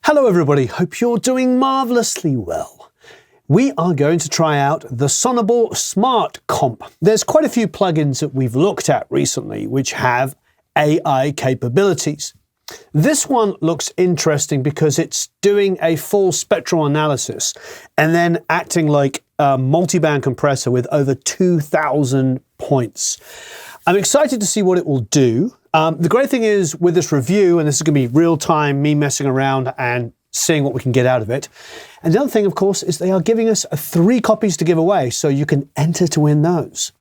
Hello everybody, hope you're doing marvelously well. We are going to try out the Sonible Smart Comp. There's quite a few plugins that we've looked at recently which have AI capabilities. This one looks interesting because it's doing a full spectral analysis and then acting like a multi-band compressor with over 2,000 points. I'm excited to see what it will do. The great thing is with this review, and this is going to be real time, me messing around and seeing what we can get out of it. And the other thing, of course, is they are giving us 3 copies to give away, so you can enter to win those.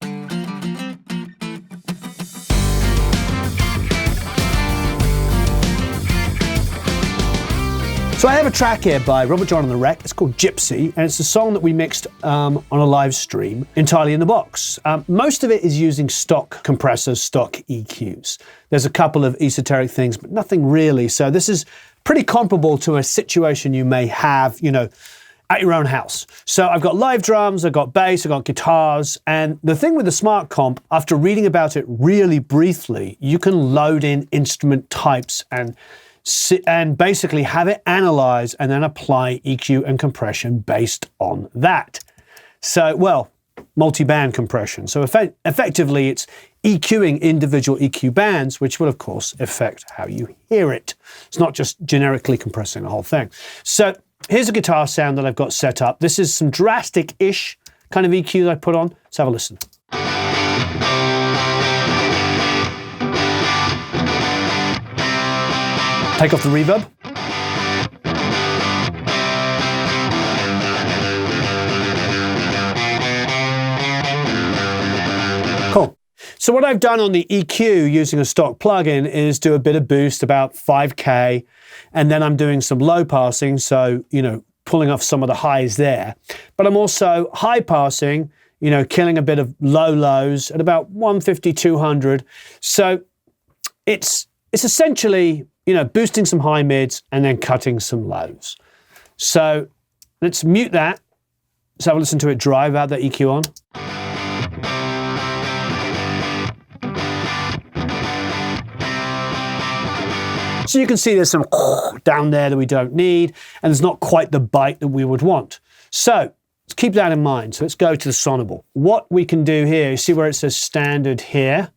So I have a track here by Robert John and the Wreck. It's called Gypsy, and it's a song that we mixed on a live stream entirely in the box. Most of it is using stock compressors, stock EQs. There's a couple of esoteric things, but nothing really. So this is pretty comparable to a situation you may have, at your own house. So I've got live drums, I've got bass, I've got guitars, and the thing with the Smart Comp, after reading about it really briefly, you can load in instrument types and basically have it analyze and then apply EQ and compression based on that. So, well, multi-band compression. So effectively it's EQing individual EQ bands, which will of course affect how you hear it. It's not just generically compressing the whole thing. So here's a guitar sound that I've got set up. This is some drastic-ish kind of EQ that I put on. Let's have a listen. Take off the reverb. Cool. So what I've done on the EQ using a stock plugin is do a bit of boost, about 5K, and then I'm doing some low passing, so, pulling off some of the highs there. But I'm also high passing, killing a bit of low lows at about 150, 200. So it's essentially boosting some high mids and then cutting some lows. So let's mute that. Let's have a listen to it dry without that EQ on. So you can see there's some down there that we don't need, and there's not quite the bite that we would want. So let's keep that in mind. So let's go to the Sonible. What we can do here, you see where it says standard here?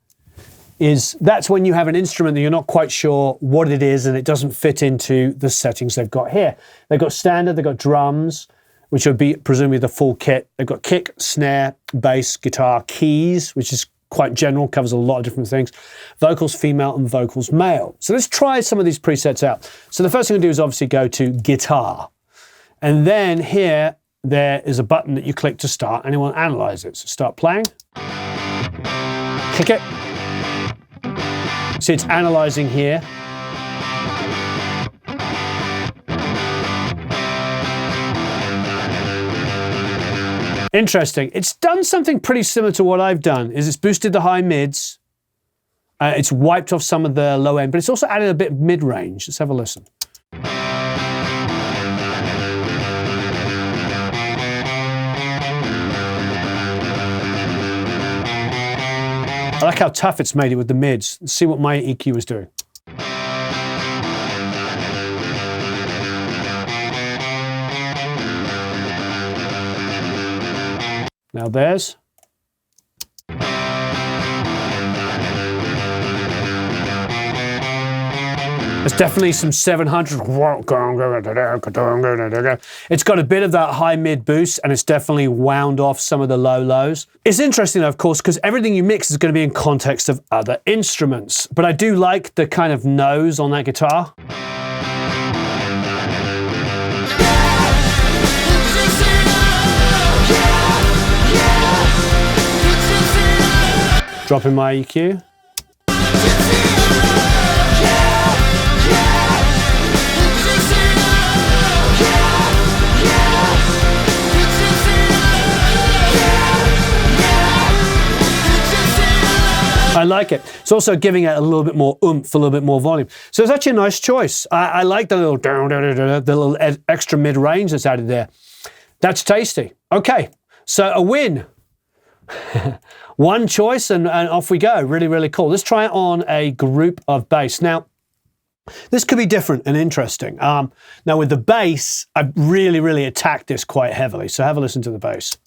That's when you have an instrument that you're not quite sure what it is and it doesn't fit into the settings they've got here. They've got standard, they've got drums, which would be presumably the full kit. They've got kick, snare, bass, guitar, keys, which is quite general, covers a lot of different things, vocals female and vocals male. So let's try some of these presets out. So the first thing to do is obviously go to guitar. And then here, there is a button that you click to start and it will analyze it. So start playing, kick it. So it's analyzing here. Interesting. It's done something pretty similar to what I've done. It's boosted the high mids. It's wiped off some of the low end, but it's also added a bit of mid-range. Let's have a listen. I like how tough it's made it with the mids. Let's see what my EQ is doing. Now there's. There's definitely some 700. It's got a bit of that high mid boost and it's definitely wound off some of the low lows. It's interesting though, of course, because everything you mix is going to be in context of other instruments. But I do like the kind of nose on that guitar. Dropping my EQ. I like it. It's also giving it a little bit more oomph, a little bit more volume. So it's actually a nice choice. I like the little extra mid-range that's added there. That's tasty. Okay, so a win. One choice and off we go. Really, really cool. Let's try it on a group of bass. Now, This could be different and interesting. Now with the bass, I've really attacked this quite heavily. So have a listen to the bass.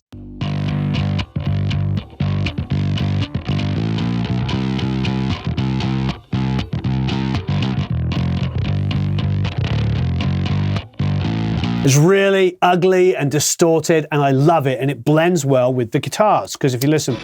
It's really ugly and distorted, and I love it, and it blends well with the guitars, because if you listen.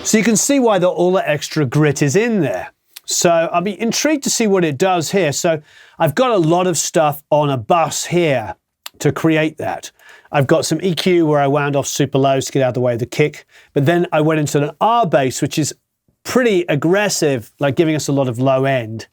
So you can see why all the extra grit is in there. So I'll be intrigued to see what it does here. So I've got a lot of stuff on a bus here to create that. I've got some EQ where I wound off super lows to get out of the way of the kick, but then I went into an R bass, which is pretty aggressive, like giving us a lot of low end.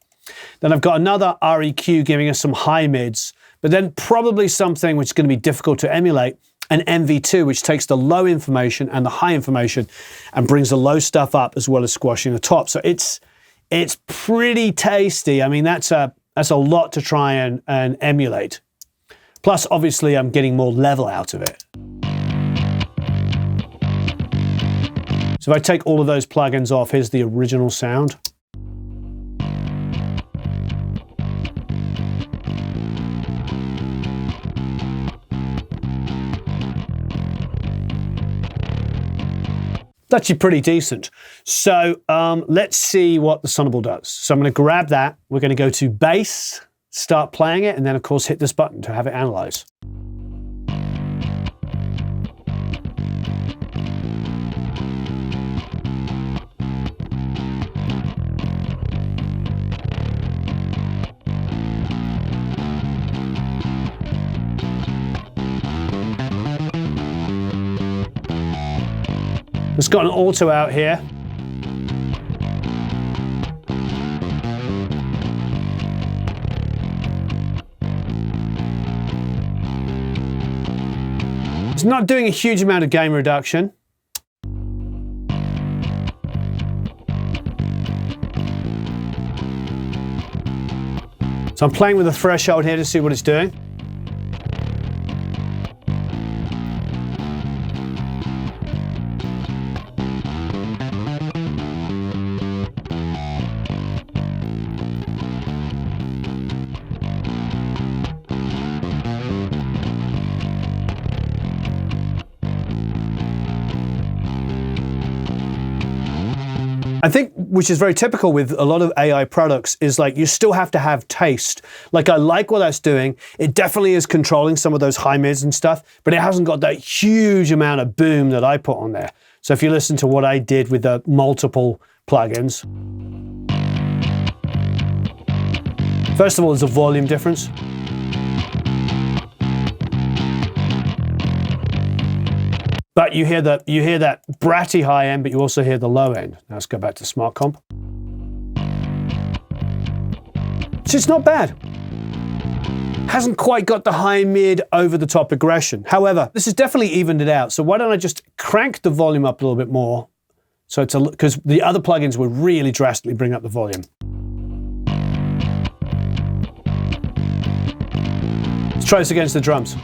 Then I've got another REQ giving us some high mids, but then probably something which is going to be difficult to emulate, an MV2, which takes the low information and the high information and brings the low stuff up as well as squashing the top. So it's pretty tasty. I mean, that's a lot to try and emulate. Plus, obviously, I'm getting more level out of it. So if I take all of those plugins off, here's the original sound. It's actually pretty decent. So let's see what the Sonible does. So I'm going to grab that. We're going to go to bass, start playing it, and then of course hit this button to have it analyze. It's got an auto out here. It's not doing a huge amount of gain reduction. So I'm playing with the threshold here to see what it's doing. I think, which is very typical with a lot of AI products, is like you still have to have taste. Like I like what that's doing. It definitely is controlling some of those high mids and stuff, but it hasn't got that huge amount of boom that I put on there. So if you listen to what I did with the multiple plugins, first of all, there's a volume difference. But you hear that bratty high end, but you also hear the low end. Now let's go back to Smart Comp. So it's not bad. Hasn't quite got the high mid over the top aggression. However, this has definitely evened it out. So why don't I just crank the volume up a little bit more? So it's because the other plugins would really drastically bring up the volume. Let's try this against the drums.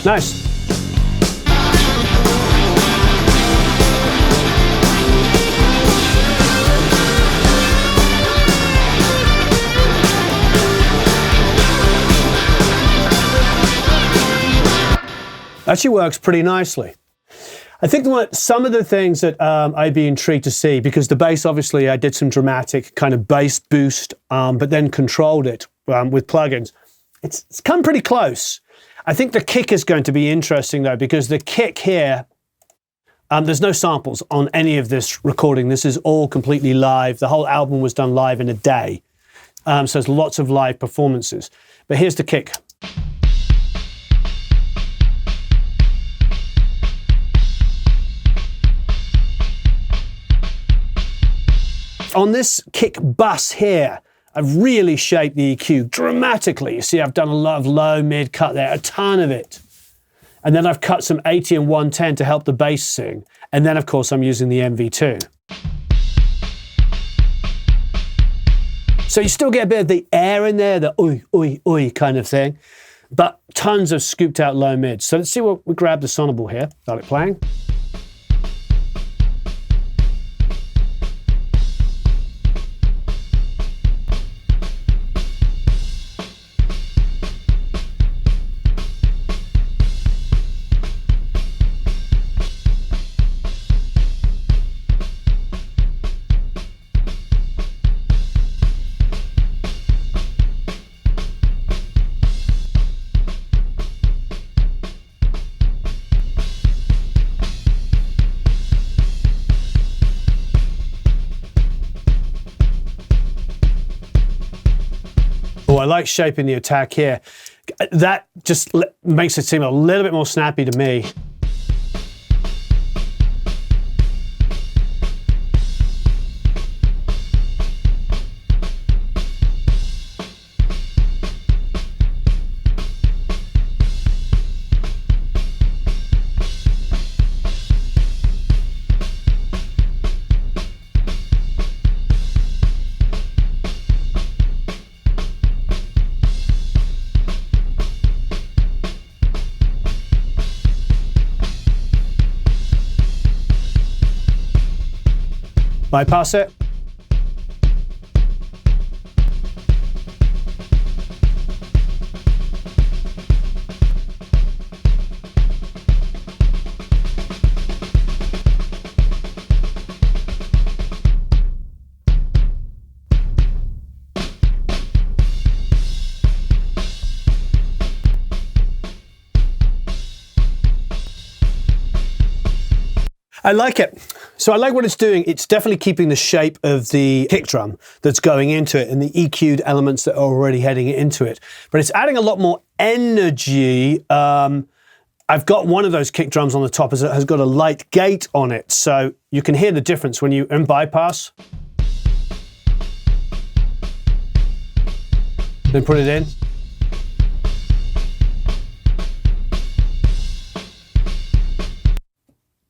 Nice. Actually works pretty nicely. I think some of the things that I'd be intrigued to see, because the bass, obviously I did some dramatic kind of bass boost, but then controlled it with plugins. It's come pretty close. I think the kick is going to be interesting though, because the kick here, there's no samples on any of this recording. This is all completely live. The whole album was done live in a day. So there's lots of live performances. But here's the kick. On this kick bus here, I've really shaped the EQ dramatically. You see, I've done a lot of low, mid cut there, a ton of it. And then I've cut some 80 and 110 to help the bass sing. And then, of course, I'm using the MV2. So you still get a bit of the air in there, the oi, oi, oi kind of thing, but tons of scooped out low mids. So let's see what we grab the Sonible here, start it playing. Oh, I like shaping the attack here. That just makes it seem a little bit more snappy to me. Bypass it. I like it. So I like what it's doing. It's definitely keeping the shape of the kick drum that's going into it and the EQ'd elements that are already heading into it. But it's adding a lot more energy. I've got one of those kick drums on the top, has got a light gate on it. So you can hear the difference when you bypass. Then put it in.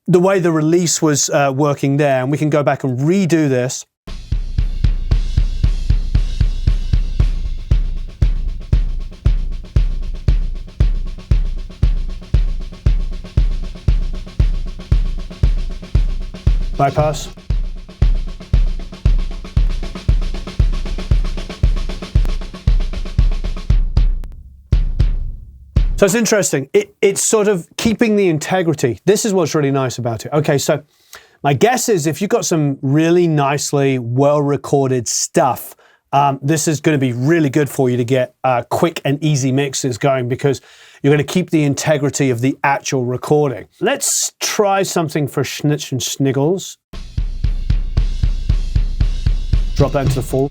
The way the release was working there, and we can go back and redo this. Bypass. So it's interesting. It's sort of keeping the integrity. This is what's really nice about it. Okay, so my guess is if you've got some really nicely well-recorded stuff, this is going to be really good for you to get quick and easy mixes going because you're going to keep the integrity of the actual recording. Let's try something for Schnitz and Sniggles. Drop that into the full.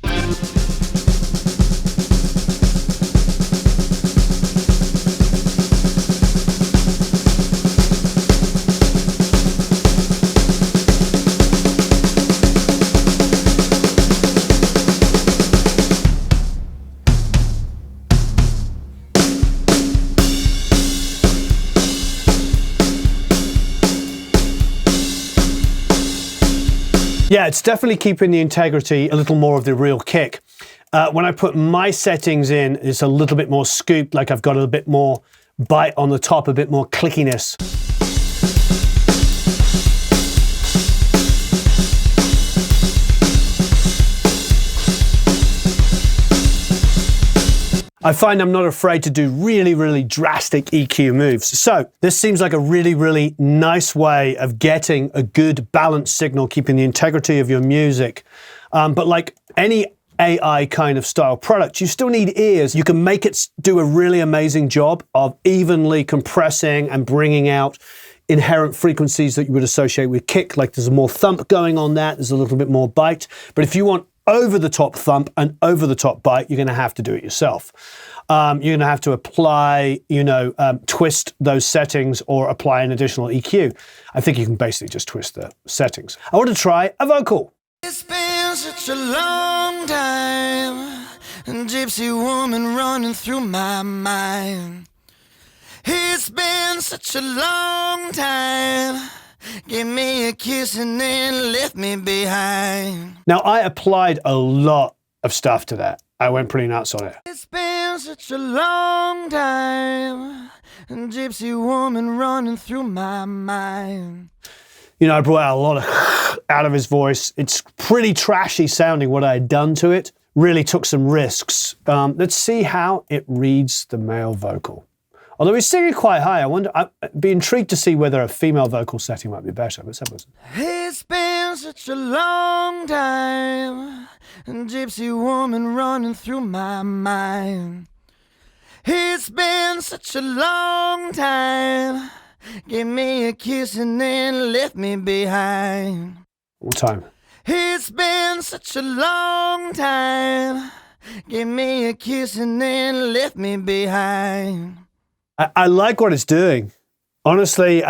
Yeah, it's definitely keeping the integrity, a little more of the real kick. When I put my settings in, it's a little bit more scooped, like I've got a bit more bite on the top, a bit more clickiness. I find I'm not afraid to do really, really drastic EQ moves. So this seems like a really, really nice way of getting a good balanced signal, keeping the integrity of your music. But like any AI kind of style product, you still need ears. You can make it do a really amazing job of evenly compressing and bringing out inherent frequencies that you would associate with kick. Like there's more thump going on that, there's a little bit more bite. But if you want over the top thump and over the top bite, you're going to have to do it yourself. You're going to have to apply, twist those settings or apply an additional EQ. I think you can basically just twist the settings. I want to try a vocal. It's been such a long time, a gypsy woman running through my mind. It's been such a long time. Give me a kiss and then left me behind. Now, I applied a lot of stuff to that. I went pretty nuts on it. It's been such a long time, and gypsy woman running through my mind. You know, I brought out a lot of out of his voice. It's pretty trashy sounding what I had done to it. Really took some risks. Let's see how it reads the male vocal. Although he's singing quite high, I wonder, I'd be intrigued to see whether a female vocal setting might be better. Let's have a listen. It's been such a long time, and gypsy woman running through my mind. It's been such a long time. Give me a kiss and then left me behind. One more time. It's been such a long time. Give me a kiss and then left me behind. I like what it's doing. Honestly,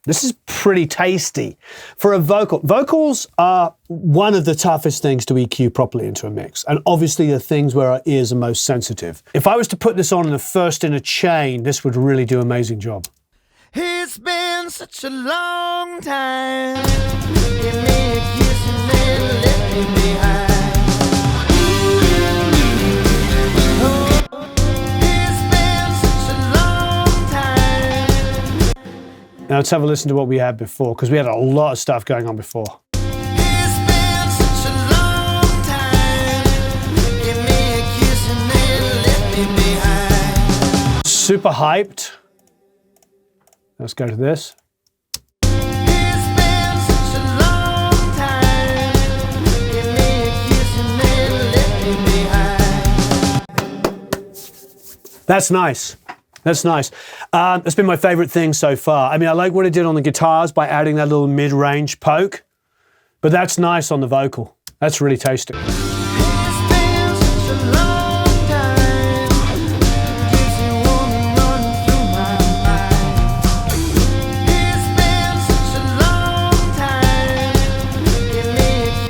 this is pretty tasty. For a vocal, vocals are one of the toughest things to EQ properly into a mix, and obviously the things where our ears are most sensitive. If I was to put this on the first in a chain, this would really do an amazing job. It's been such a long time. Give me a kiss and then left me behind. Now let's have a listen to what we had before, because we had a lot of stuff going on before. It's been such a long time. Give me a kiss and then left me behind. Super hyped. Let's go to this. It's been such a long time. Give me a kiss and then left me behind. That's nice. That's nice. That's been my favorite thing so far. I mean, I like what it did on the guitars by adding that little mid-range poke, but that's nice on the vocal. That's really tasty. It's been such a long time. Gypsy woman running through my mind. It's been such a long time. Give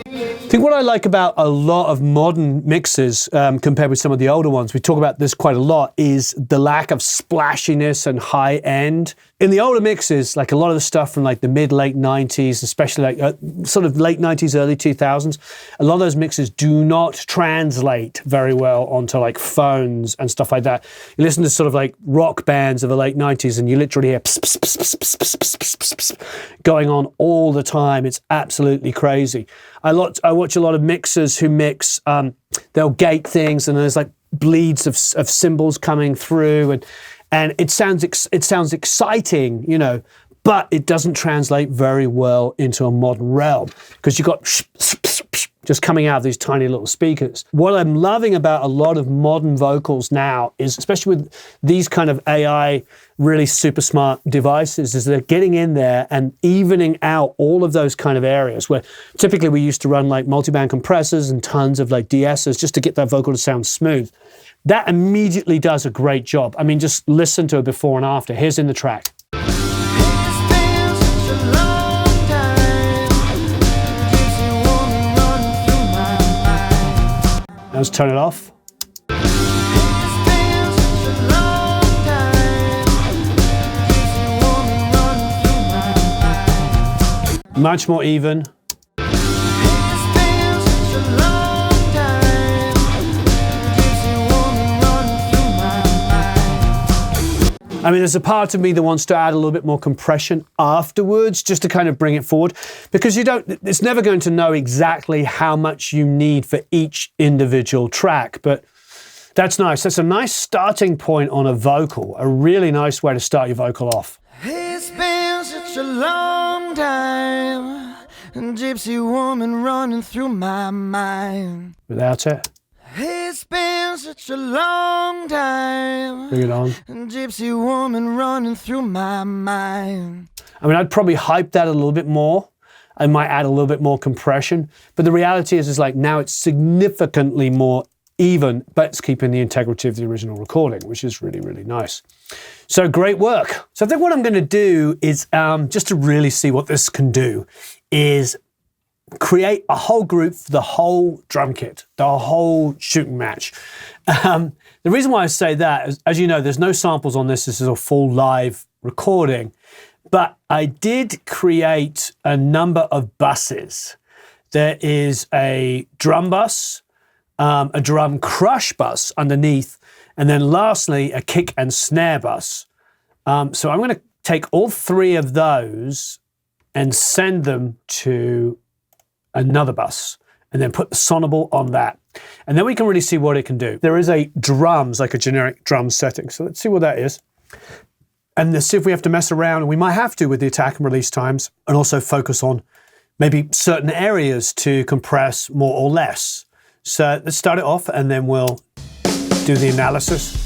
me a I think what I like about a lot of modern mixes compared with some of the older ones, we talk about this quite a lot, is the lack of splashiness and high end. In the older mixes, like a lot of the stuff from like the mid-late 90s, especially like sort of late 90s, early 2000s, a lot of those mixes do not translate very well onto like phones and stuff like that. You listen to sort of like rock bands of the late 90s and you literally hear pss, pss, pss, pss, pss, pss, pss, pss, pss, going on all the time. It's absolutely crazy. I watch a lot of mixers who mix, they'll gate things and there's like bleeds of cymbals coming through and it sounds exciting, you know, but it doesn't translate very well into a modern realm because you've got just coming out of these tiny little speakers. What I'm loving about a lot of modern vocals now is, especially with these kind of AI, really super smart devices, is they're getting in there and evening out all of those kind of areas where typically we used to run like multiband compressors and tons of like de-essers just to get that vocal to sound smooth. That immediately does a great job. I mean, just listen to it before and after. Here's in the track. Now let's turn it off. Much more even. I mean, there's a part of me that wants to add a little bit more compression afterwards, just to kind of bring it forward, because it's never going to know exactly how much you need for each individual track, but that's nice. That's a nice starting point on a vocal, a really nice way to start your vocal off. It's been such a long time, and gypsy woman running through my mind. Without it. It's been such a long time. Bring it on. And gypsy woman running through my mind. I mean, I'd probably hype that a little bit more. I might add a little bit more compression. But the reality is like now it's significantly more even, but it's keeping the integrity of the original recording, which is really, really nice. So great work. So I think what I'm going to do is, just to really see what this can do, is create a whole group for the whole drum kit, the whole shooting match. The reason why I say that is, as you know, there's no samples on this. This is a full live recording. But I did create a number of buses. There is a drum bus, a drum crush bus underneath, and then lastly, a kick and snare bus. So I'm going to take all three of those and send them to another bus, and then put the Sonible on that. And then we can really see what it can do. There is a drums, like a generic drum setting. So let's see what that is. And let's see if we have to mess around, and we might have to with the attack and release times, and also focus on maybe certain areas to compress more or less. So let's start it off, and then we'll do the analysis.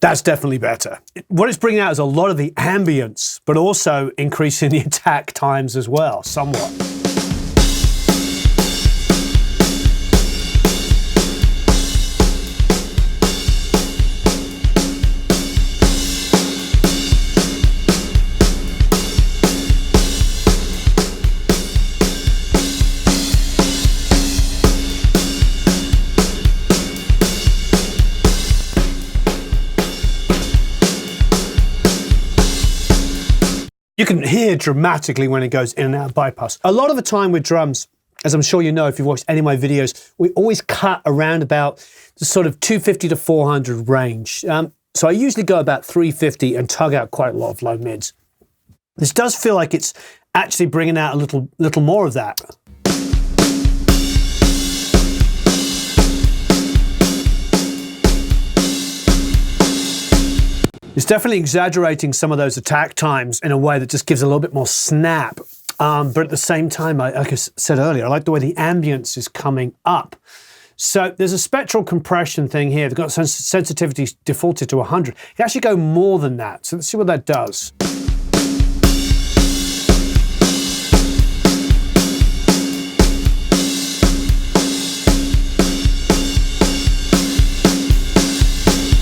That's definitely better. What it's bringing out is a lot of the ambience, but also increasing the attack times as well, somewhat. You can hear dramatically when it goes in and out of bypass. A lot of the time with drums, as I'm sure you know if you've watched any of my videos, we always cut around about the sort of 250 to 400 range. So I usually go about 350 and tug out quite a lot of low mids. This does feel like it's actually bringing out a little more of that. It's definitely exaggerating some of those attack times in a way that just gives a little bit more snap. But at the same time, like I said earlier, I like the way the ambience is coming up. So there's a spectral compression thing here. They've got sensitivity defaulted to 100. You can actually go more than that. So let's see what that does.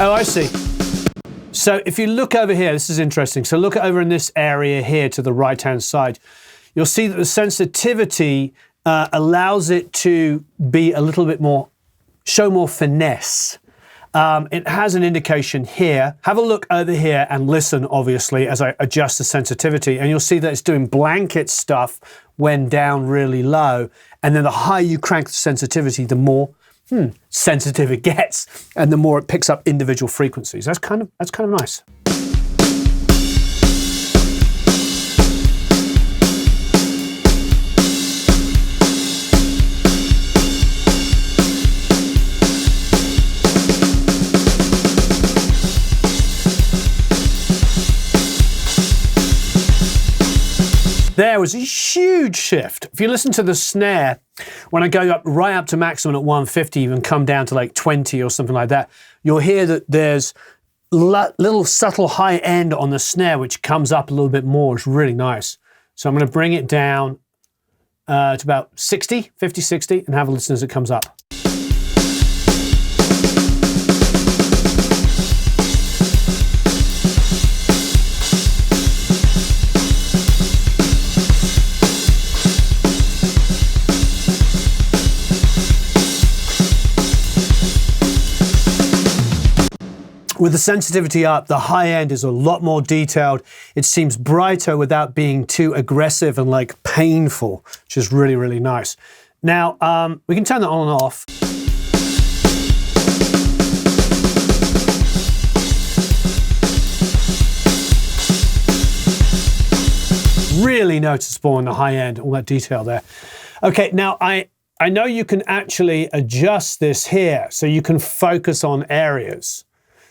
Oh, I see. So if you look over here, this is interesting. So look over in this area here to the right-hand side. You'll see that the sensitivity allows it to be a little bit more, show more finesse. It has an indication here. Have a look over here and listen, obviously, as I adjust the sensitivity. And you'll see that it's doing blanket stuff when down really low. And then the higher you crank the sensitivity, the more sensitive it gets, and the more it picks up individual frequencies. That's kind of nice. There was a huge shift. If you listen to the snare, when I go up right up to maximum at 150, even come down to like 20 or something like that, you'll hear that there's little subtle high end on the snare, which comes up a little bit more. It's really nice. So I'm going to bring it down to about 60, 50, 60, and have a listen as it comes up. With the sensitivity up, the high end is a lot more detailed. It seems brighter without being too aggressive and like painful, which is really, really nice. Now, we can turn that on and off. Really noticeable in the high end, all that detail there. Okay, now I know you can actually adjust this here, so you can focus on areas.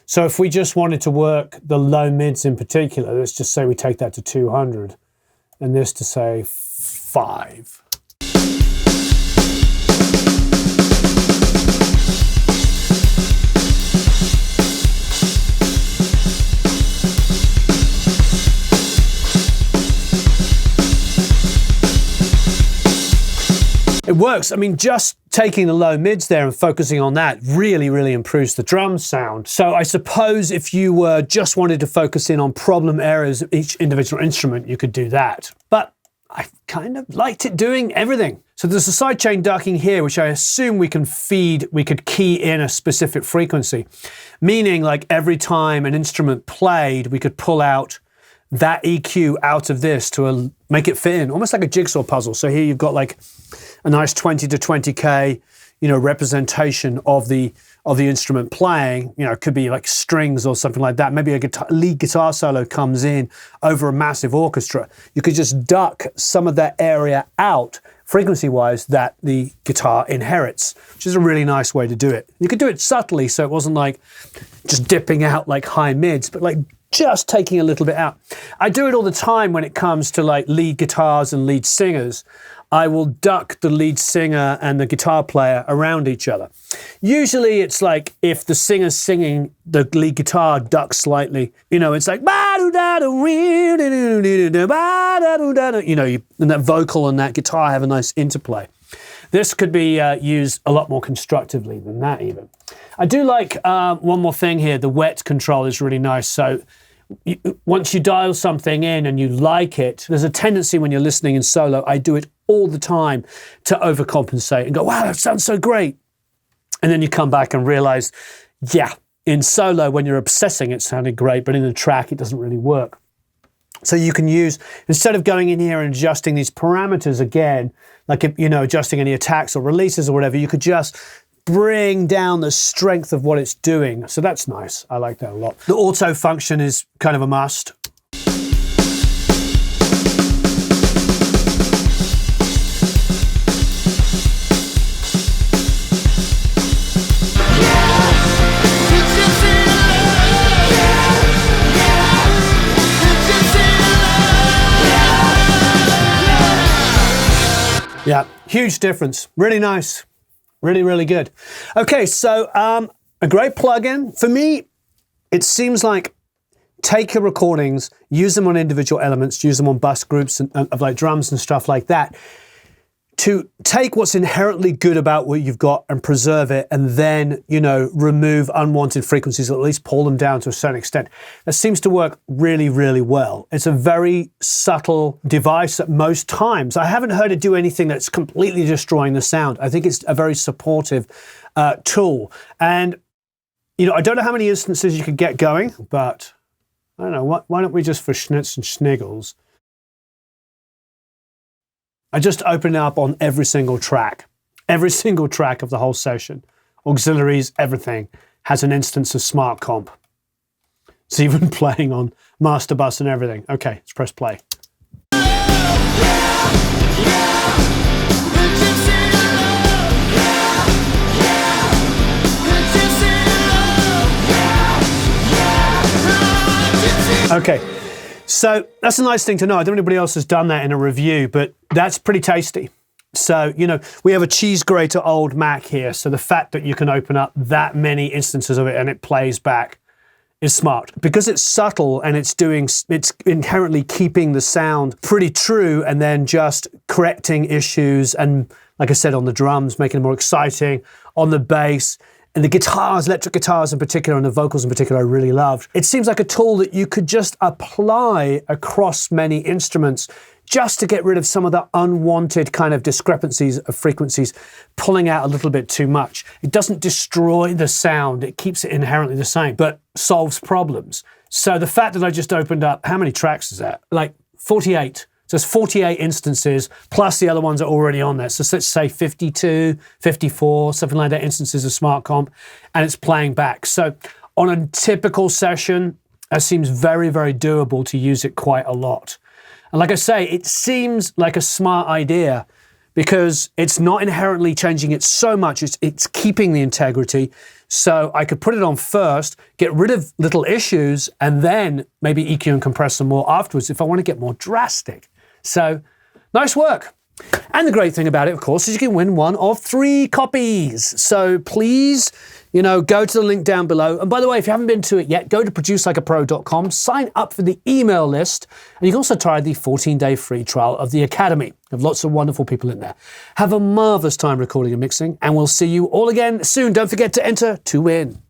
So if we just wanted to work the low mids in particular, let's just say we take that to 200 and this to say 5. It works. I mean, just taking the low mids there and focusing on that really, really improves the drum sound. So I suppose if you were just wanted to focus in on problem areas of each individual instrument, you could do that. But I kind of liked it doing everything. So there's a sidechain ducking here, which I assume we could key in a specific frequency, meaning like every time an instrument played, we could pull out that EQ out of this to make it fit in, almost like a jigsaw puzzle. So here you've got like a nice 20 to 20K, representation of the instrument playing. It could be like strings or something like that. Maybe a lead guitar solo comes in over a massive orchestra. You could just duck some of that area out frequency-wise that the guitar inherits, which is a really nice way to do it. You could do it subtly, so it wasn't like just dipping out like high mids, but like just taking a little bit out. I do it all the time when it comes to like lead guitars and lead singers. I will duck the lead singer and the guitar player around each other. Usually it's like if the singer's singing, the lead guitar ducks slightly. It's like, and that vocal and that guitar have a nice interplay. This could be used a lot more constructively than that even. I do like one more thing here. The wet control is really nice. So once you dial something in and you like it, there's a tendency when you're listening in solo, I do it all the time, to overcompensate and go, wow, that sounds so great. And then you come back and realize, yeah, in solo, when you're obsessing, it sounded great, but in the track, it doesn't really work. So you can use, instead of going in here and adjusting these parameters again, like, adjusting any attacks or releases or whatever, you could just bring down the strength of what it's doing. So that's nice. I like that a lot. The auto function is kind of a must. Yeah, huge difference. Really nice. Really, really good. Okay, so a great plugin. For me, it seems like take your recordings, use them on individual elements, use them on bus groups of like drums and stuff like that, to take what's inherently good about what you've got and preserve it, and then, remove unwanted frequencies, or at least pull them down to a certain extent. That seems to work really, really well. It's a very subtle device at most times. I haven't heard it do anything that's completely destroying the sound. I think it's a very supportive tool. And, I don't know how many instances you could get going, but I don't know, why don't we just, for schnitz and schniggles, I just open it up on every single track of the whole session. Auxiliaries, everything has an instance of Smart Comp. It's even playing on master bus and everything. Okay, let's press play. Okay. So that's a nice thing to know. I don't know if anybody else has done that in a review, but that's pretty tasty. So, we have a cheese grater old Mac here. So the fact that you can open up that many instances of it and it plays back is smart. Because it's subtle and it's inherently keeping the sound pretty true, and then just correcting issues. And like I said, on the drums, making it more exciting, on the bass, and the guitars, electric guitars in particular, and the vocals in particular, I really loved. It seems like a tool that you could just apply across many instruments just to get rid of some of the unwanted kind of discrepancies of frequencies, pulling out a little bit too much. It doesn't destroy the sound. It keeps it inherently the same, but solves problems. So the fact that I just opened up, how many tracks is that? Like 48. So it's 48 instances, plus the other ones are already on there. So let's say 52, 54, something like that, instances of Smart Comp, and it's playing back. So on a typical session, it seems very, very doable to use it quite a lot. And like I say, it seems like a smart idea because it's not inherently changing it so much, it's keeping the integrity. So I could put it on first, get rid of little issues, and then maybe EQ and compress some more afterwards if I want to get more drastic. So, nice work. And the great thing about it, of course, is you can win one of 3 copies. So please, go to the link down below. And by the way, if you haven't been to it yet, go to producelikeapro.com, sign up for the email list, and you can also try the 14-day free trial of the Academy. We have lots of wonderful people in there. Have a marvelous time recording and mixing, and we'll see you all again soon. Don't forget to enter to win.